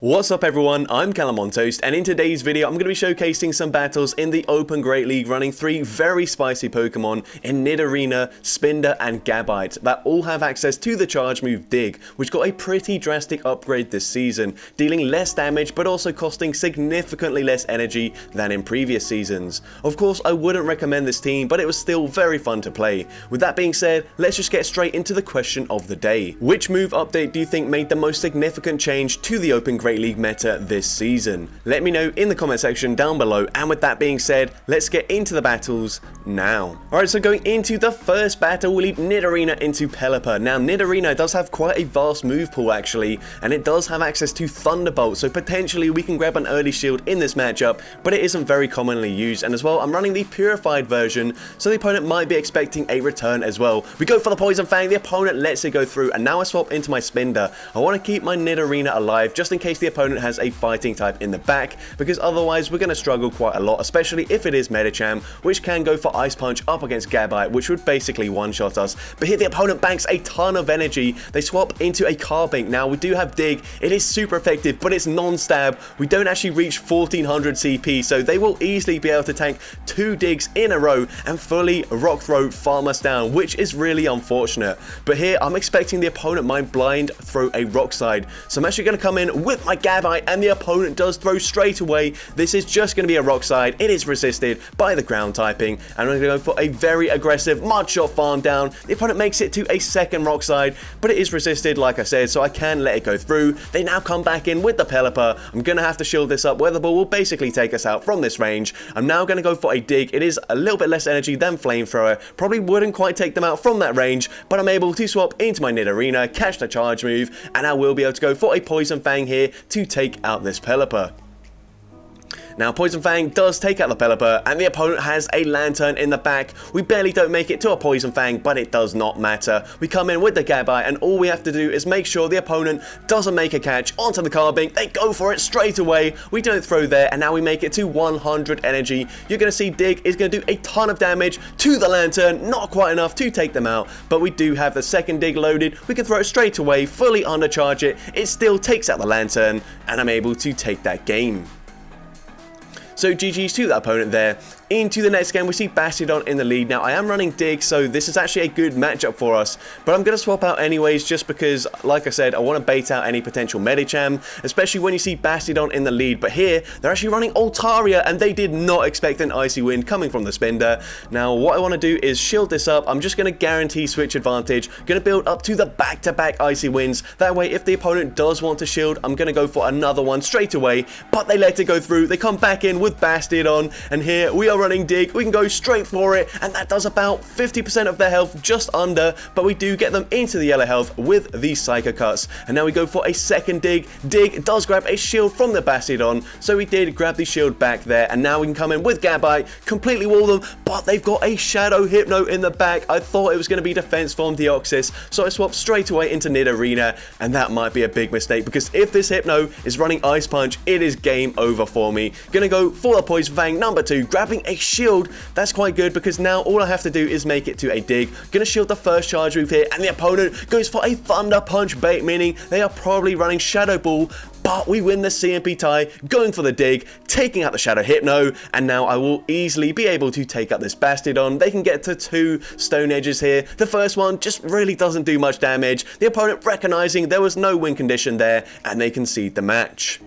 What's up everyone, I'm Calamontoast, and in today's video I'm going to be showcasing some battles in the Open Great League running 3 very spicy Pokemon in Nidorina, Spinda and Gabite that all have access to the charge move Dig, which got a pretty drastic upgrade this season, dealing less damage but also costing significantly less energy than in previous seasons. Of course I wouldn't recommend this team, but it was still very fun to play. With that being said, let's just get straight into the question of the day. Which move update do you think made the most significant change to the Open Great League meta this season? Let me know in the comment section down below, and with that being said, let's get into the battles now. Alright, so going into the first battle, we'll lead Nidorina into Pelipper. Now Nidorina does have quite a vast move pool actually, and it does have access to Thunderbolt, so potentially we can grab an early shield in this matchup, but it isn't very commonly used. And as well, I'm running the purified version, so the opponent might be expecting a return as well. We go for the Poison Fang, the opponent lets it go through, and now I swap into my Spinda. I want to keep my Nidorina alive just in case the opponent has a fighting type in the back, because otherwise we're going to struggle quite a lot, especially if it is Medicham, which can go for Ice Punch up against Gabite, which would basically one-shot us. But here the opponent banks a ton of energy. They swap into a Carbink. Now we do have Dig. It is super effective, but it's non-stab. We don't actually reach 1400 CP, so they will easily be able to tank 2 Digs in a row and fully Rock Throw farm us down, which is really unfortunate. But here I'm expecting the opponent might blind throw a Rock Slide, so I'm actually going to come in with my Gabite, and the opponent does throw straight away. This is just going to be a Rock Slide. It is resisted by the ground typing, and I'm going to go for a very aggressive Mud Shot farm down. The opponent makes it to a second Rock Slide, but it is resisted like I said, so I can let it go through. They now come back in with the Pelipper. I'm going to have to shield this up where the ball will basically take us out from this range. I'm now going to go for a Dig. It is a little bit less energy than Flamethrower. Probably wouldn't quite take them out from that range, but I'm able to swap into my Nidorina, catch the charge move, and I will be able to go for a Poison Fang here to take out this Pelipper. Now Poison Fang does take out the Pelipper, and the opponent has a Lantern in the back. We barely don't make it to a Poison Fang, but it does not matter. We come in with the Gabite, and all we have to do is make sure the opponent doesn't make a catch onto the Carbink. They go for it straight away. We don't throw there, and now we make it to 100 energy. You're going to see Dig is going to do a ton of damage to the Lantern. Not quite enough to take them out, but we do have the second Dig loaded. We can throw it straight away, fully undercharge it. It still takes out the Lantern, and I'm able to take that game. So GG's to that opponent there. Into the next game, we see Bastiodon in the lead. Now, I am running Dig, so this is actually a good matchup for us, but I'm going to swap out anyways just because, like I said, I want to bait out any potential Medicham, especially when you see Bastiodon in the lead. But here, they're actually running Altaria, and they did not expect an Icy Wind coming from the Spinda. Now, what I want to do is shield this up. I'm just going to guarantee switch advantage. Going to build up to the back-to-back Icy Winds. That way, if the opponent does want to shield, I'm going to go for another one straight away, but they let it go through. They come back in with Bastiodon, and here we are running Dig. We can go straight for it, and that does about 50% of their health, just under, but we do get them into the yellow health with the Psycho Cuts. And now we go for a second Dig. Dig does grab a shield from the Bastiodon, so we did grab the shield back there, and now we can come in with Gabite, completely wall them, but they've got a Shadow Hypno in the back. I thought it was going to be Defense Form Deoxys, so I swapped straight away into Nidorina, and that might be a big mistake, because if this Hypno is running Ice Punch, it is game over for me. Gonna go for the Poison Fang number 2, grabbing a shield. That's quite good, because now all I have to do is make it to a Dig. Gonna shield the first charge move here, and the opponent goes for a Thunder Punch bait, meaning they are probably running Shadow Ball, but we win the CMP tie, going for the Dig, taking out the Shadow Hypno, and now I will easily be able to take out this Bastiodon. They can get to 2 Stone Edges here. The first one just really doesn't do much damage. The opponent recognizing there was no win condition there, and they concede the match.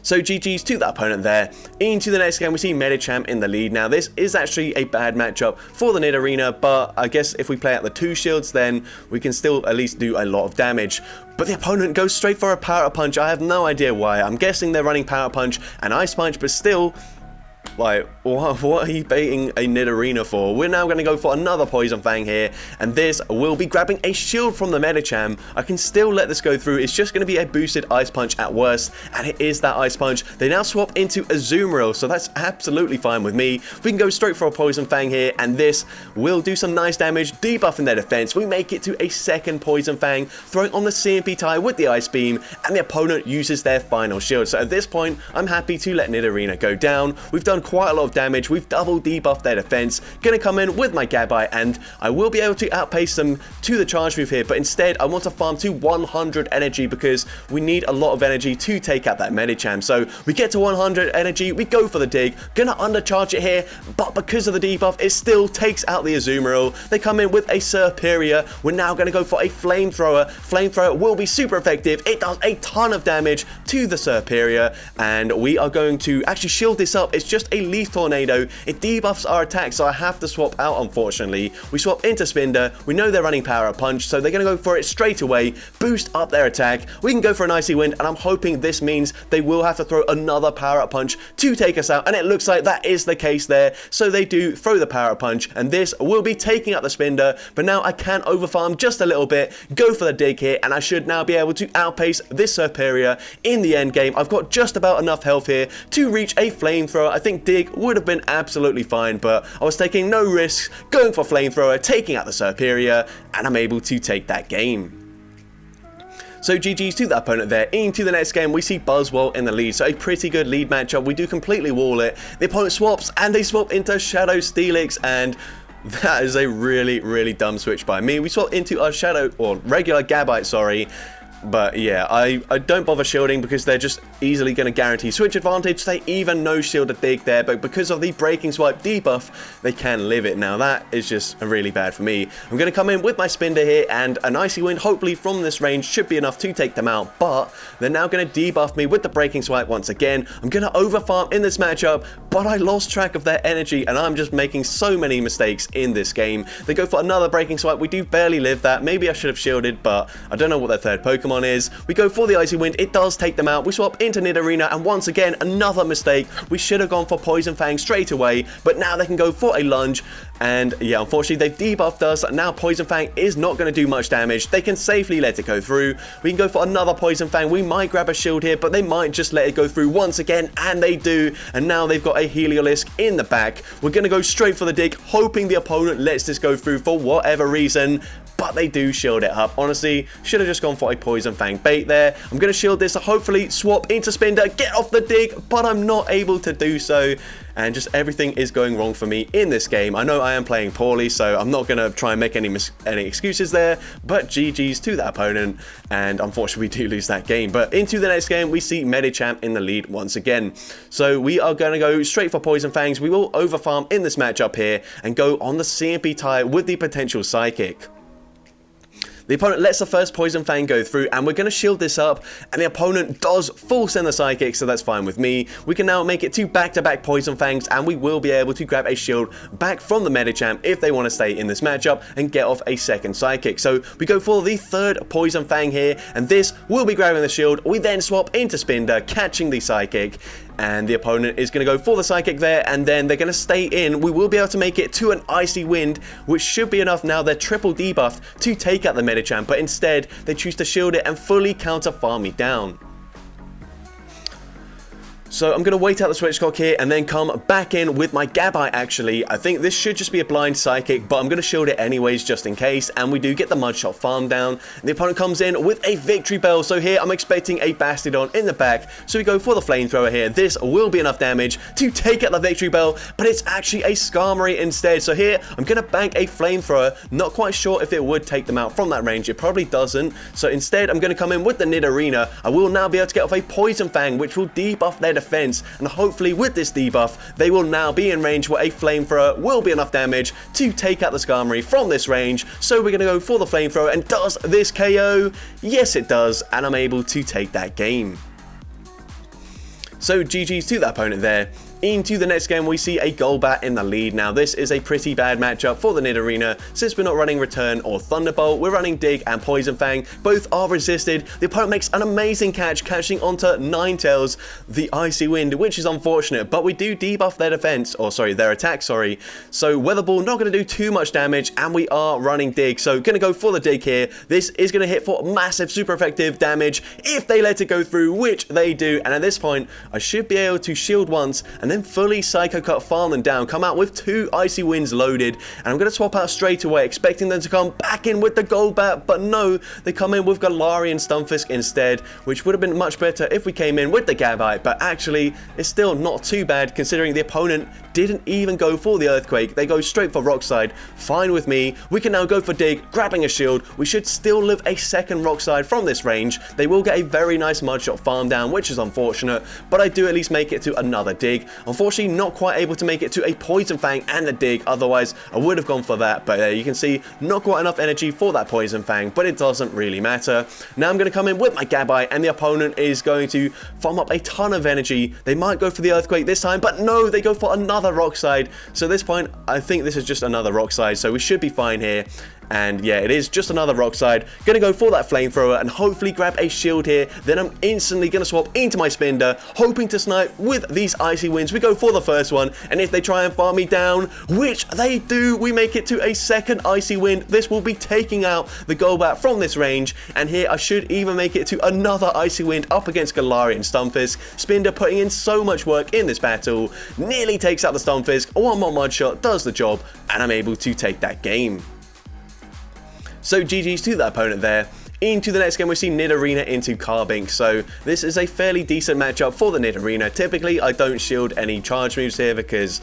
So GG's to that opponent there. Into the next game, we see Medicham in the lead. Now, this is actually a bad matchup for the Nidorina, but I guess if we play out the 2 shields, then we can still at least do a lot of damage. But the opponent goes straight for a Power Punch. I have no idea why. I'm guessing they're running Power Punch and Ice Punch, but still, like, what are you baiting a Nidorina for? We're now going to go for another Poison Fang here, and this will be grabbing a shield from the Medicham. I can still let this go through. It's just going to be a boosted Ice Punch at worst, and it is that Ice Punch. They now swap into Azumarill, so that's absolutely fine with me. We can go straight for a Poison Fang here, and this will do some nice damage, debuffing their defense. We make it to a second Poison Fang, throwing on the CMP tie with the Ice Beam, and the opponent uses their final shield. So at this point, I'm happy to let Nidorina go down. We've done done quite a lot of damage. We've double debuffed their defense. Gonna come in with my gabite, and I will be able to outpace them to the charge move here, but instead I want to farm to 100 energy because we need a lot of energy to take out that Medicham. So we get to 100 energy, we go for the dig, gonna undercharge it here, but because of the debuff, it still takes out the Azumarill. They come in with a Superior. We're now gonna go for a Flamethrower. Flamethrower will be super effective. It does a ton of damage to the Superior, and we are going to actually shield this up. It's just a Leaf Tornado. It debuffs our attack, so I have to swap out, unfortunately. We swap into Spinda. We know they're running Power Up Punch, so they're gonna go for it straight away, boost up their attack. We can go for an Icy Wind, and I'm hoping this means they will have to throw another Power Up Punch to take us out, and it looks like that is the case there. So they do throw the Power Up Punch, and this will be taking out the Spinda, but now I can overfarm just a little bit, go for the dig here, and I should now be able to outpace this Superior in the end game. I've got just about enough health here to reach a Flamethrower. I think dig would have been absolutely fine, but I was taking no risks, going for Flamethrower, taking out the Superior, and I'm able to take that game. So GG's to that opponent there. Into the next game, we see Buzzwole in the lead. So a pretty good lead matchup. We do completely wall it. The opponent swaps, and they swap into Shadow Steelix, and that is a really, really dumb switch by me. We swap into our Shadow, or regular Gabite, sorry. But yeah, I don't bother shielding because they're just easily going to guarantee switch advantage. They even no shield a dig there, but because of the Breaking Swipe debuff, they can live it. Now that is just really bad for me. I'm going to come in with my Spinda here, and an Icy Wind hopefully from this range should be enough to take them out, but they're now going to debuff me with the Breaking Swipe once again. I'm going to overfarm in this matchup, but I lost track of their energy, and I'm just making so many mistakes in this game. They go for another Breaking Swipe. We do barely live that. Maybe I should have shielded, but I don't know what their third Pokemon is. We go for the Icy Wind. It does take them out. We swap into Nidorina, and once again, another mistake. We should have gone for Poison Fang straight away, but now they can go for a lunge. And yeah, unfortunately, they've debuffed us. Now Poison Fang is not going to do much damage. They can safely let it go through. We can go for another Poison Fang. We might grab a shield here, but they might just let it go through once again, and they do. And now they've got a Heliolisk in the back. We're going to go straight for the dig, hoping the opponent lets this go through for whatever reason. But they do shield it up. Honestly, should have just gone for a Poison Fang bait there. I'm going to shield this, hopefully swap into Spinda, get off the dig, but I'm not able to do so. And just everything is going wrong for me in this game. I know I am playing poorly, so I'm not going to try and make any excuses there, but GG's to that opponent, and unfortunately we do lose that game. But into the next game, we see Medicham in the lead once again. So we are going to go straight for Poison Fangs. We will overfarm in this matchup here and go on the CMP tie with the potential Psychic. The opponent lets the first Poison Fang go through, and we're going to shield this up, and the opponent does full send the Psychic, so that's fine with me. We can now make it to back-to-back Poison Fangs, and we will be able to grab a shield back from the Medicham if they want to stay in this matchup and get off a second Psychic. So we go for the third Poison Fang here, and this will be grabbing the shield. We then swap into Spinda, catching the Psychic, and the opponent is going to go for the Psychic there, and then they're going to stay in. We will be able to make it to an Icy Wind, which should be enough now. They're triple debuffed to take out the Medicham, but instead they choose to shield it and fully counter farm me down. So I'm going to wait out the Switch Clock here and then come back in with my Gabite actually. I think this should just be a blind Psychic, but I'm going to shield it anyways just in case. And we do get the Mudshot farm down. The opponent comes in with a Victory Bell. So here I'm expecting a Bastiodon in the back. So we go for the Flamethrower here. This will be enough damage to take out the Victory Bell, but it's actually a Skarmory instead. So here I'm going to bank a Flamethrower. Not quite sure if it would take them out from that range. It probably doesn't. So instead I'm going to come in with the Nidorina. I will now be able to get off a Poison Fang, which will debuff their defense, and hopefully with this debuff they will now be in range where a Flamethrower will be enough damage to take out the Skarmory from this range. So we're going to go for the Flamethrower, and does this KO? Yes it does, and I'm able to take that game. So GG's to that opponent there. Into the next game, we see a Golbat in the lead. Now, this is a pretty bad matchup for the Nidorina. Since we're not running Return or Thunderbolt, we're running Dig and Poison Fang. Both are resisted. The opponent makes an amazing catch, catching onto Ninetales, the Icy Wind, which is unfortunate, but we do debuff their defense, or sorry, their attack, sorry. So Weather Ball not going to do too much damage, and we are running Dig. So going to go for the Dig here. This is going to hit for massive, super effective damage if they let it go through, which they do. And at this point, I should be able to shield once and then fully Psycho Cut farm them down, come out with 2 Icy Winds loaded, and I'm going to swap out straight away, expecting them to come back in with the Golbat, but no, they come in with Galarian Stunfisk instead, which would have been much better if we came in with the Gabite, but actually, it's still not too bad considering the opponent didn't even go for the Earthquake. They go straight for Rock Slide. Fine with me. We can now go for Dig, grabbing a shield. We should still live a second Rock Slide from this range. They will get a very nice Mud Shot farm down, which is unfortunate, but I do at least make it to another Dig. Unfortunately, not quite able to make it to a Poison Fang and a Dig, otherwise I would have gone for that, but you can see not quite enough energy for that Poison Fang, but it doesn't really matter. Now I'm going to come in with my Gabite, and the opponent is going to farm up a ton of energy. They might go for the Earthquake this time, but no, they go for another Rock Slide. So at this point, I think this is just another Rock Slide, so we should be fine here. And yeah, it is just another Rock Slide. Gonna go for that Flamethrower and hopefully grab a shield here. Then I'm instantly gonna swap into my Spinda, hoping to snipe with these Icy Winds. We go for the first one, and if they try and farm me down, which they do, we make it to a second Icy Wind. This will be taking out the Golbat from this range, and here I should even make it to another Icy Wind up against Galarian Stunfisk. Spinda putting in so much work in this battle, nearly takes out the Stunfisk. One more Mud Shot does the job, and I'm able to take that game. So GG's to that opponent there. Into the next game, we see Nidorina into Carbink. So this is a fairly decent matchup for the Nidorina. Typically, I don't shield any charge moves here because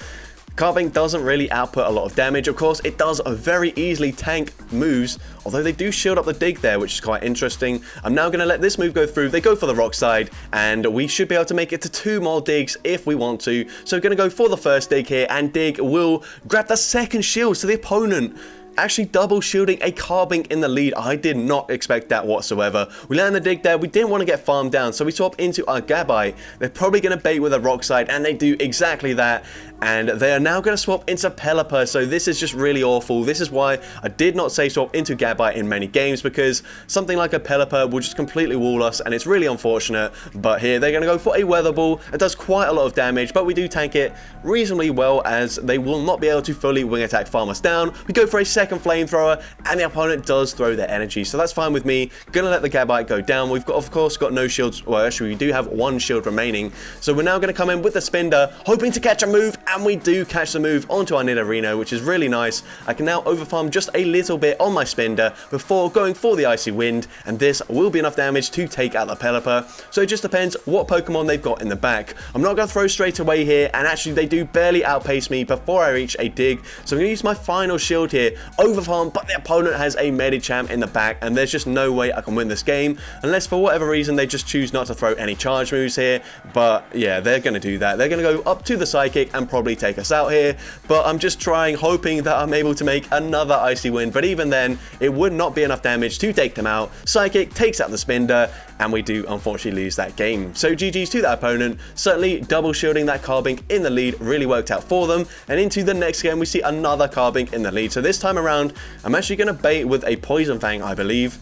Carbink doesn't really output a lot of damage. Of course, it does very easily tank moves, although they do shield up the Dig there, which is quite interesting. I'm now going to let this move go through. They go for the Rock Slide, and we should be able to make it to 2 more Digs if we want to. So we're going to go for the first Dig here, and Dig will grab the second shield to the opponent, actually double shielding a Carbink in the lead. I did not expect that whatsoever. We land the Dig there. We didn't want to get farmed down, so we swap into our Gabite. They're probably going to bait with a Rock Slide, and they do exactly that. And they are now going to swap into Pelipper, so this is just really awful. This is why I did not say swap into Gabite in many games, because something like a Pelipper will just completely wall us, and it's really unfortunate. But here, they're going to go for a Weather Ball. It does quite a lot of damage, but we do tank it reasonably well, as they will not be able to fully Wing Attack farm us down. We go for a second Flamethrower, and the opponent does throw their energy, so that's fine with me. Gonna let the Gabite go down. We've got, of course, got no shields. Well, actually, we do have 1 shield remaining, so we're now going to come in with the Spinda, hoping to catch a move, and we do catch the move onto our Nidorina, which is really nice. I can now overfarm just a little bit on my Spinda before going for the Icy Wind, and this will be enough damage to take out the Pelipper. So it just depends what Pokemon they've got in the back. I'm not going to throw straight away here, and actually they do barely outpace me before I reach a Dig, so I'm going to use my final shield here, overfarm, but the opponent has a Medicham in the back, and there's just no way I can win this game, unless for whatever reason they just choose not to throw any charge moves here. But yeah, they're going to do that. They're going to go up to the Psychic and probably take us out here, but I'm just trying, hoping that I'm able to make another Icy Wind, but even then, it would not be enough damage to take them out. Psychic takes out the Spinda, and we do unfortunately lose that game. So GG's to that opponent. Certainly double shielding that Carbink in the lead really worked out for them, and into the next game we see another Carbink in the lead. So this time around, I'm actually going to bait with a Poison Fang, I believe.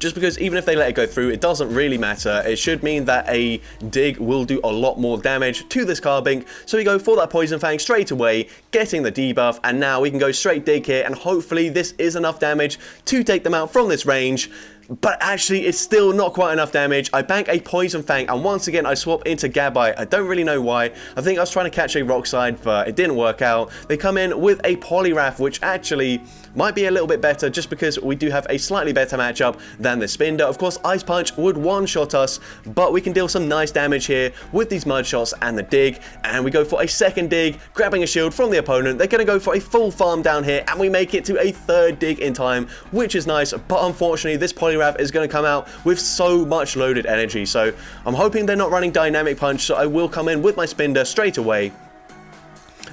Just because even if they let it go through, it doesn't really matter. It should mean that a Dig will do a lot more damage to this Carbink. So we go for that Poison Fang straight away, getting the debuff, and now we can go straight Dig here, and hopefully this is enough damage to take them out from this range. But actually, it's still not quite enough damage. I bank a Poison Fang, and once again, I swap into Gabite. I don't really know why. I think I was trying to catch a Rock Slide, but it didn't work out. They come in with a Poliwrath, which actually might be a little bit better, just because we do have a slightly better matchup than the Spinda. Of course, Ice Punch would one-shot us, but we can deal some nice damage here with these Mud Shots and the Dig, and we go for a second Dig, grabbing a shield from the opponent. They're going to go for a full farm down here, and we make it to a third Dig in time, which is nice, but unfortunately, this Poliwrath is going to come out with so much loaded energy, so I'm hoping they're not running Dynamic Punch, so I will come in with my Spinda straight away.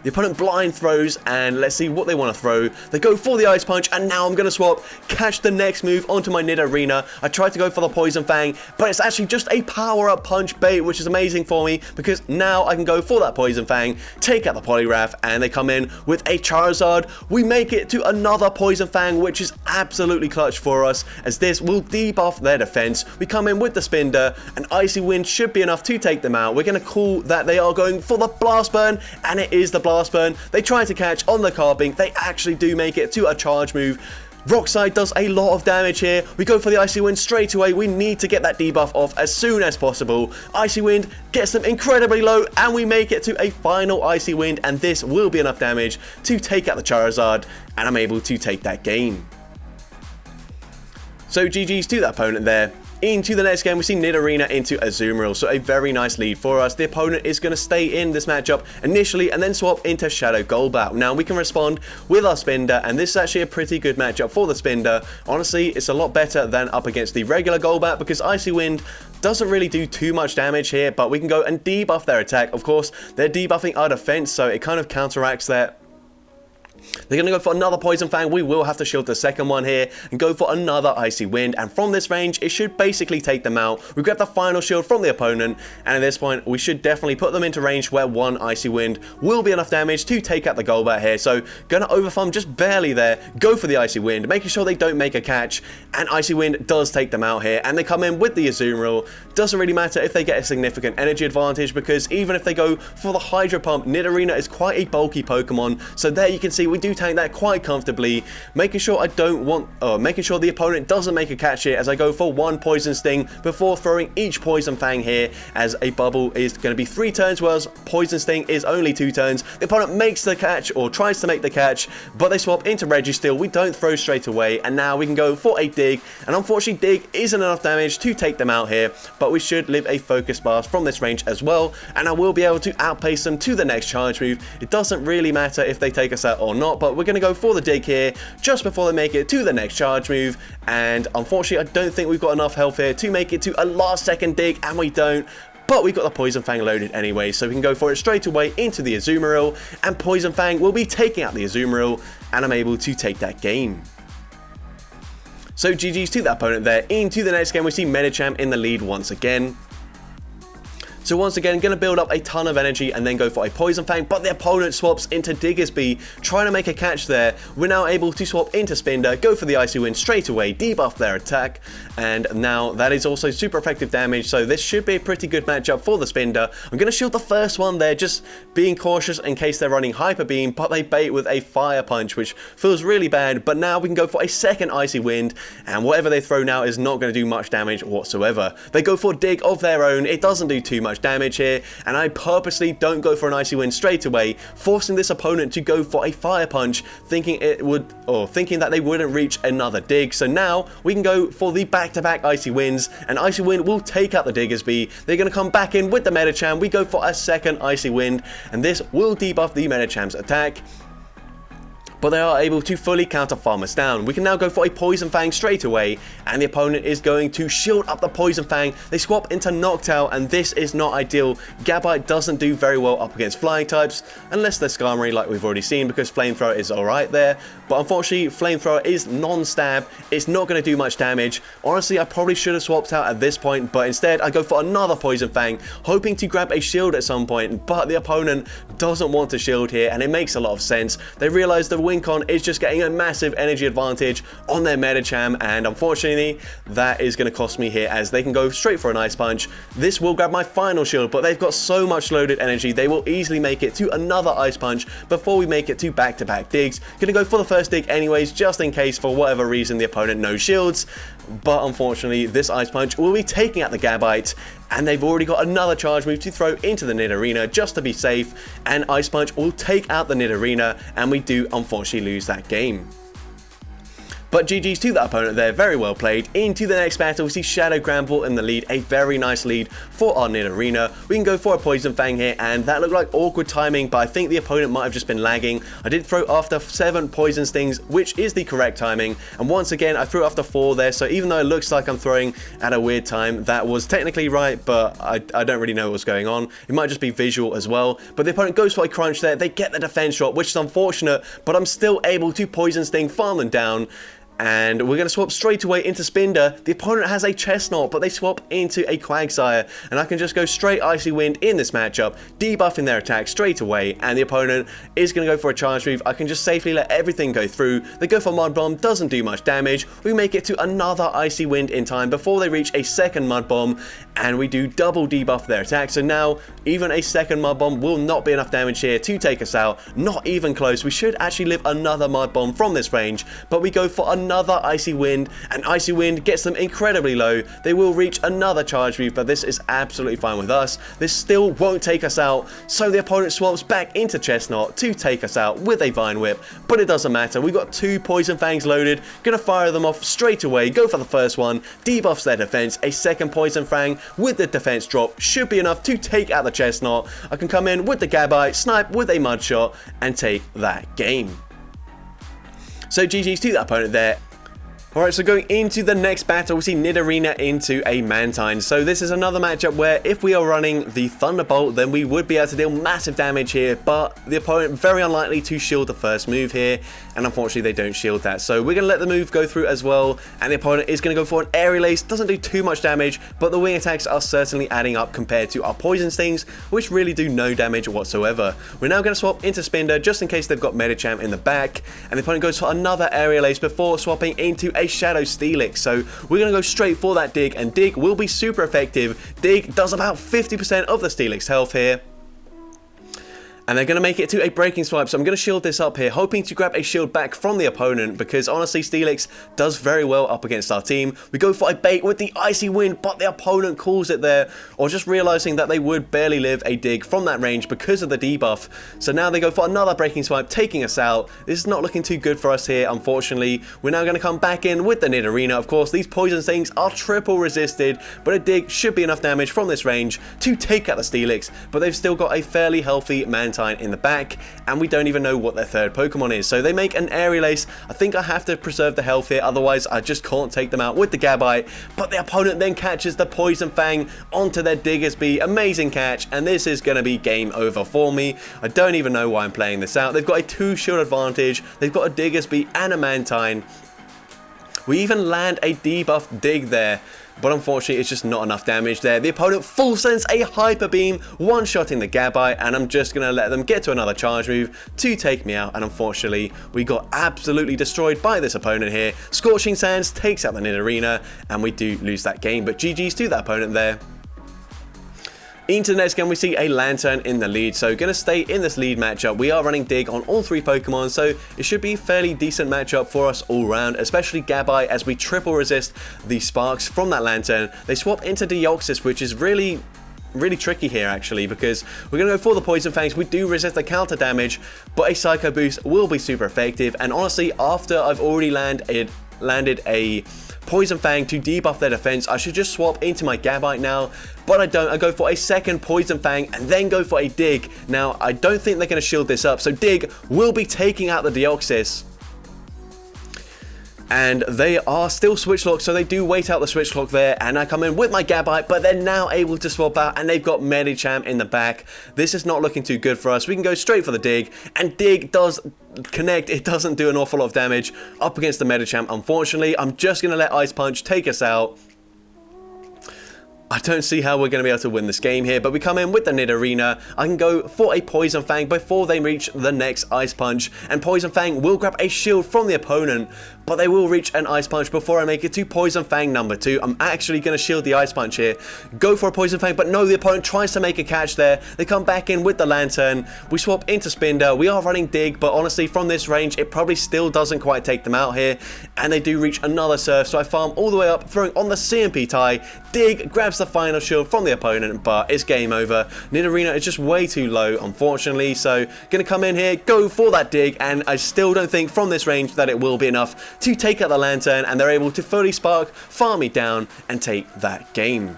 The opponent blind throws, and let's see what they want to throw. They go for the Ice Punch, and now I'm going to swap, catch the next move onto my Nidorina. I tried to go for the Poison Fang, but it's actually just a power-up punch bait, which is amazing for me, because now I can go for that Poison Fang, take out the Poliwrath, and they come in with a Charizard. We make it to another Poison Fang, which is absolutely clutch for us, as this will debuff their defense. We come in with the Spinda, and Icy Wind should be enough to take them out. We're going to call that they are going for the Blast Burn, and it is the Blast Burn. They try to catch on the Carbink. They actually do make it to a charge move. Rock Slide does a lot of damage here. We go for the Icy Wind straight away. We need to get that debuff off as soon as possible. Icy Wind gets them incredibly low, and we make it to a final Icy Wind, and this will be enough damage to take out the Charizard, and I'm able to take that game. So GG's to that opponent there. Into the next game, we see Nidorina into Azumarill, so a very nice lead for us. The opponent is going to stay in this matchup initially and then swap into Shadow Golbat. Now, we can respond with our Spinda, and this is actually a pretty good matchup for the Spinda. Honestly, it's a lot better than up against the regular Golbat because Icy Wind doesn't really do too much damage here, but we can go and debuff their attack. Of course, they're debuffing our defense, so it kind of counteracts that. They're going to go for another Poison Fang. We will have to shield the second one here and go for another Icy Wind. And from this range, it should basically take them out. We grab the final shield from the opponent. And at this point, we should definitely put them into range where one Icy Wind will be enough damage to take out the Golbat here. So, going to overfarm just barely there. Go for the Icy Wind, making sure they don't make a catch. And Icy Wind does take them out here. And they come in with the Azumarill. Doesn't really matter if they get a significant energy advantage because even if they go for the Hydro Pump, Nidorina is quite a bulky Pokemon. So there you can see we do tank that quite comfortably, making sure making sure the opponent doesn't make a catch here as I go for one Poison Sting before throwing each Poison Fang here, as a bubble is going to be 3 turns, whereas Poison Sting is only 2 turns. The opponent makes the catch or tries to make the catch, but they swap into Registeel. We don't throw straight away, and now we can go for a Dig, and unfortunately Dig isn't enough damage to take them out here, but we should live a Focus Blast from this range as well, and I will be able to outpace them to the next charge move. It doesn't really matter if they take us out or not, but we're going to go for the Dig here just before they make it to the next charge move, and unfortunately I don't think we've got enough health here to make it to a last second Dig, and we don't. But we've got the Poison Fang loaded anyway, so we can go for it straight away into the Azumarill, and Poison Fang will be taking out the Azumarill, and I'm able to take that game. So GG's to that opponent there. Into the next game, we see Medicham in the lead once again. So once again, going to build up a ton of energy and then go for a Poison Fang, but the opponent swaps into Diggersby, trying to make a catch there. We're now able to swap into Spinda, go for the Icy Wind straight away, debuff their attack, and now that is also super effective damage, so this should be a pretty good matchup for the Spinda. I'm going to shield the first one there, just being cautious in case they're running Hyper Beam, but they bait with a Fire Punch, which feels really bad, but now we can go for a second Icy Wind, and whatever they throw now is not going to do much damage whatsoever. They go for Dig of their own, it doesn't do too much damage here, and I purposely don't go for an Icy Wind straight away, forcing this opponent to go for a Fire Punch, thinking that they wouldn't reach another Dig. So now we can go for the back-to-back Icy Winds, and Icy Wind will take out the Diggersby. They're going to come back in with the Medicham. We go for a second Icy Wind, and this will debuff the Medicham's attack, but they are able to fully counter farm us down. We can now go for a Poison Fang straight away, and the opponent is going to shield up the Poison Fang. They swap into Noctowl, and this is not ideal. Gabite doesn't do very well up against flying types, unless they're Skarmory like we've already seen, because Flamethrower is alright there. But unfortunately, Flamethrower is non-stab. It's not going to do much damage. Honestly, I probably should have swapped out at this point, but instead I go for another Poison Fang, hoping to grab a shield at some point, but the opponent doesn't want to shield here, and it makes a lot of sense. They realize the Wincon is just getting a massive energy advantage on their Medicham, and unfortunately that is going to cost me here as they can go straight for an Ice Punch. This will grab my final shield, but they've got so much loaded energy they will easily make it to another Ice Punch before we make it to back-to-back digs. Gonna go for the first dig anyways, just in case for whatever reason the opponent no shields, but unfortunately this Ice Punch will be taking out the Gabite, and they've already got another charge move to throw into the Nidorina just to be safe, and Ice Punch will take out the Nidorina, and we do unfortunately lose that game. But GG's to that opponent there, very well played. Into the next battle, we see Shadow Granbull in the lead, a very nice lead for our Nidorina. We can go for a Poison Fang here, and that looked like awkward timing, but I think the opponent might have just been lagging. I did throw after 7 Poison Stings, which is the correct timing, and once again, I threw after 4 there, so even though it looks like I'm throwing at a weird time, that was technically right, but I don't really know what's going on. It might just be visual as well, but the opponent goes for a Crunch there. They get the defense drop, which is unfortunate, but I'm still able to Poison Sting, farm them down. And we're going to swap straight away into Spinda. The opponent has a Chestnut, but they swap into a Quagsire. And I can just go straight Icy Wind in this matchup, debuffing their attack straight away. And the opponent is going to go for a charge move. I can just safely let everything go through. They go for Mud Bomb, doesn't do much damage. We make it to another Icy Wind in time before they reach a second Mud Bomb. And we do double debuff their attack. So now, even a second Mud Bomb will not be enough damage here to take us out. Not even close. We should actually live another Mud Bomb from this range. But we go for another Icy Wind, and Icy Wind gets them incredibly low. They will reach another charge move, but this is absolutely fine with us. This still won't take us out, so the opponent swaps back into Chestnut to take us out with a Vine Whip, but it doesn't matter. We've got 2 Poison Fangs loaded, gonna fire them off straight away, go for the first one, debuffs their defense. A second Poison Fang with the defense drop should be enough to take out the Chestnut. I can come in with the Gabite, snipe with a Mud Shot, and take that game. So GG's to that opponent there. Alright, so going into the next battle, we see Nidorina into a Mantine. So this is another matchup where if we are running the Thunderbolt, then we would be able to deal massive damage here, but the opponent very unlikely to shield the first move here, and unfortunately they don't shield that. So we're going to let the move go through as well, and the opponent is going to go for an Aerial Ace. Doesn't do too much damage, but the wing attacks are certainly adding up compared to our Poison Stings, which really do no damage whatsoever. We're now going to swap into Spinda just in case they've got Medicham in the back, and the opponent goes for another Aerial Ace before swapping into a Shadow Steelix. So we're going to go straight for that Dig, and Dig will be super effective. Dig does about 50% of the Steelix health here. And they're going to make it to a breaking swipe, so I'm going to shield this up here, hoping to grab a shield back from the opponent, because honestly Steelix does very well up against our team. We go for a bait with the Icy Wind, but the opponent calls it there, or just realizing that they would barely live a dig from that range because of the debuff. So now they go for another breaking swipe, taking us out. This is not looking too good for us here, unfortunately. We're now going to come back in with the Nidorina. Of course, these Poison Stings are triple resisted, but a dig should be enough damage from this range to take out the Steelix, but they've still got a fairly healthy Mantine in the back, and we don't even know what their third Pokemon is. So they make an Aerial Ace. I think I have to preserve the health here, otherwise I just can't take them out with the Gabite, but the opponent then catches the Poison Fang onto their Diggersby. Amazing catch, and this is going to be game over for me. I don't even know why I'm playing this out. They've got a 2-shield advantage, they've got a Diggersby and a Mantine. We even land a debuff Dig there, but unfortunately it's just not enough damage there. The opponent full sends a Hyper Beam, one-shotting the Gabite, and I'm just going to let them get to another charge move to take me out, and unfortunately we got absolutely destroyed by this opponent here. Scorching Sands takes out the Nidorina, and we do lose that game, but GG's to that opponent there. Into the next game, we see a Lantern in the lead, so going to stay in this lead matchup. We are running Dig on all 3 Pokemon, so it should be a fairly decent matchup for us all round, especially Gabite, as we triple resist the Sparks from that Lantern. They swap into Deoxys, which is really tricky here actually, because we're going to go for the Poison Fangs. We do resist the counter damage, but a Psycho Boost will be super effective, and honestly, after I've already landed a Poison Fang to debuff their defense, I should just swap into my Gabite now, but I don't. I go for a second Poison Fang and then go for a Dig. Now, I don't think they're going to shield this up, so Dig will be taking out the Deoxys. And they are still switch locked, so they do wait out the switch lock there, and I come in with my Gabite, but they're now able to swap out, and they've got Medicham in the back. This is not looking too good for us. We can go straight for the Dig, and Dig does connect. It doesn't do an awful lot of damage up against the Medicham, unfortunately. I'm just going to let Ice Punch take us out. I don't see how we're going to be able to win this game here, but we come in with the Nidorina. I can go for a Poison Fang before they reach the next Ice Punch, and Poison Fang will grab a shield from the opponent, but they will reach an Ice Punch before I make it to Poison Fang number 2. I'm actually going to shield the Ice Punch here, go for a Poison Fang, but no, the opponent tries to make a catch there. They come back in with the Lantern. We swap into Spinda. We are running Dig, but honestly, from this range, it probably still doesn't quite take them out here, and they do reach another Surf, so I farm all the way up, throwing on the CMP tie. Dig grabs the final shield from the opponent, but it's game over. Nidorina is just way too low, unfortunately, so gonna come in here, go for that Dig, and I still don't think from this range that it will be enough to take out the Lantern, and they're able to fully spark, farm me down, and take that game.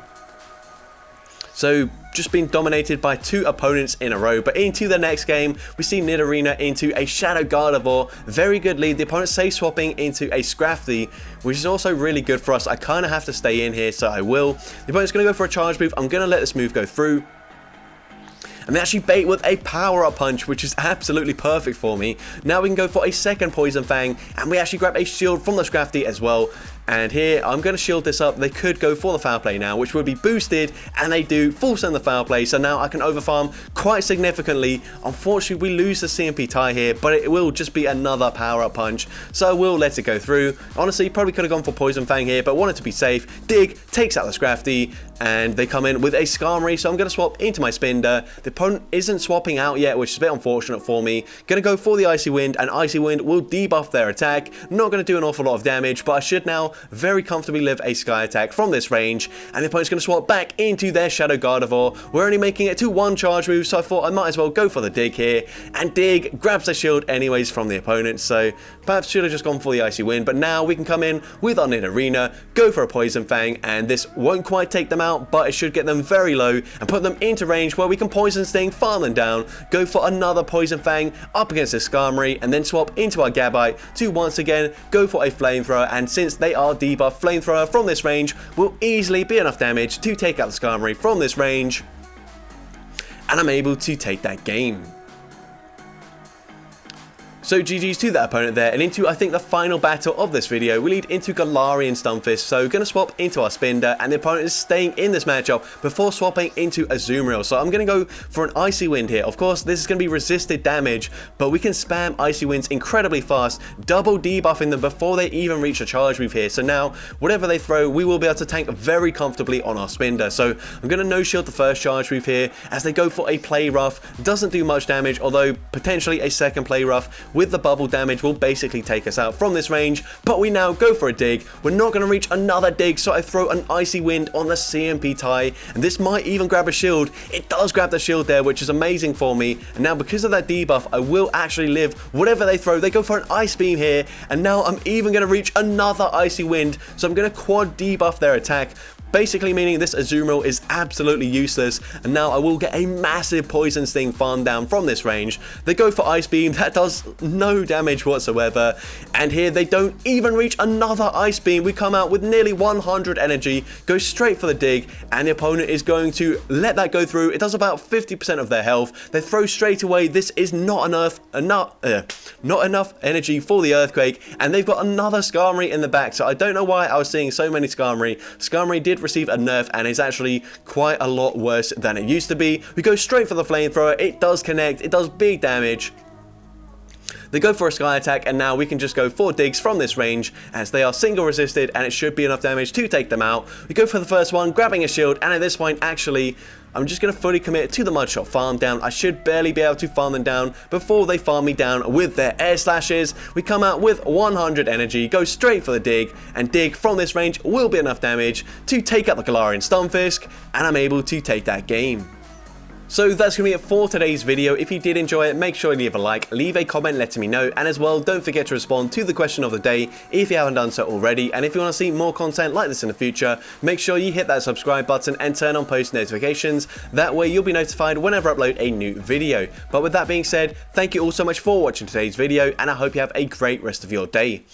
So just been dominated by 2 opponents in a row, but into the next game, we see Nidorina into a Shadow Gardevoir. Very good lead. The opponent safe swapping into a Scrafty, which is also really good for us. I kind of have to stay in here, so I will. The opponent's going to go for a charge move. I'm going to let this move go through. And they actually bait with a power-up punch, which is absolutely perfect for me. Now we can go for a second Poison Fang, and we actually grab a shield from the Scrafty as well. And here, I'm going to shield this up. They could go for the foul play now, which would be boosted, and they do full send the foul play. So now I can overfarm quite significantly. Unfortunately, we lose the CMP tie here, but it will just be another power-up punch. So I will let it go through. Honestly, probably could have gone for Poison Fang here, but wanted to be safe. Dig takes out the Scrafty, and they come in with a Skarmory, so I'm going to swap into my Spinda. The opponent isn't swapping out yet, which is a bit unfortunate for me. Going to go for the Icy Wind, and Icy Wind will debuff their attack. Not going to do an awful lot of damage, but I should now very comfortably live a Sky attack from this range, and the opponent's going to swap back into their Shadow Gardevoir. We're only making it to one charge move, so I thought I might as well go for the Dig here, and Dig grabs the shield anyways from the opponent, so perhaps should have just gone for the Icy Wind, but now we can come in with our Nidorina, go for a Poison Fang, and this won't quite take them out, but it should get them very low and put them into range where we can Poison Sting, farm them down, go for another Poison Fang up against this Skarmory, and then swap into our Gabite to once again go for a Flamethrower, and since they are debuffed, Flamethrower from this range will easily be enough damage to take out the Skarmory from this range, and I'm able to take that game. So GG's to that opponent there, and into I think the final battle of this video, we lead into Galarian Stunfisk. So going to swap into our Spinda, and the opponent is staying in this matchup before swapping into Azumarill. So I'm going to go for an Icy Wind here. Of course, this is going to be resisted damage, but we can spam Icy Winds incredibly fast, double debuffing them before they even reach a charge move here. So now, whatever they throw, we will be able to tank very comfortably on our Spinda. So I'm going to no-shield the first charge move here, as they go for a Play Rough. Doesn't do much damage, although potentially a second Play Rough with the bubble damage will basically take us out from this range, but we now go for a Dig. We're not going to reach another Dig, so I throw an Icy Wind on the CMP tie, and this might even grab a shield. It does grab the shield there, which is amazing for me, and now because of that debuff, I will actually live whatever they throw. They go for an Ice Beam here, and now I'm even going to reach another Icy Wind, so I'm going to quad debuff their attack, basically meaning this Azumarill is absolutely useless, and now I will get a massive Poison Sting farm down from this range. They go for Ice Beam, that does no damage whatsoever, and here they don't even reach another Ice Beam. We come out with nearly 100 energy, go straight for the Dig, and the opponent is going to let that go through. It does about 50% of their health. They throw straight away. This is not enough energy for the Earthquake, and they've got another Skarmory in the back, so I don't know why I was seeing so many Skarmory. Skarmory did receive a nerf and is actually quite a lot worse than it used to be. We go straight for the Flamethrower. It does connect. It does big damage. They go for a Sky attack, and now we can just go 4 Digs from this range, as they are single resisted, and it should be enough damage to take them out. We go for the first one, grabbing a shield, and at this point, actually, I'm just going to fully commit to the Mudshot farm down. I should barely be able to farm them down before they farm me down with their Air Slashes. We come out with 100 energy, go straight for the Dig, and Dig from this range will be enough damage to take out the Galarian Stunfisk, and I'm able to take that game. So that's going to be it for today's video. If you did enjoy it, make sure you leave a like, leave a comment letting me know, and as well, don't forget to respond to the question of the day if you haven't done so already. And if you want to see more content like this in the future, make sure you hit that subscribe button and turn on post notifications. That way you'll be notified whenever I upload a new video. But with that being said, thank you all so much for watching today's video, and I hope you have a great rest of your day.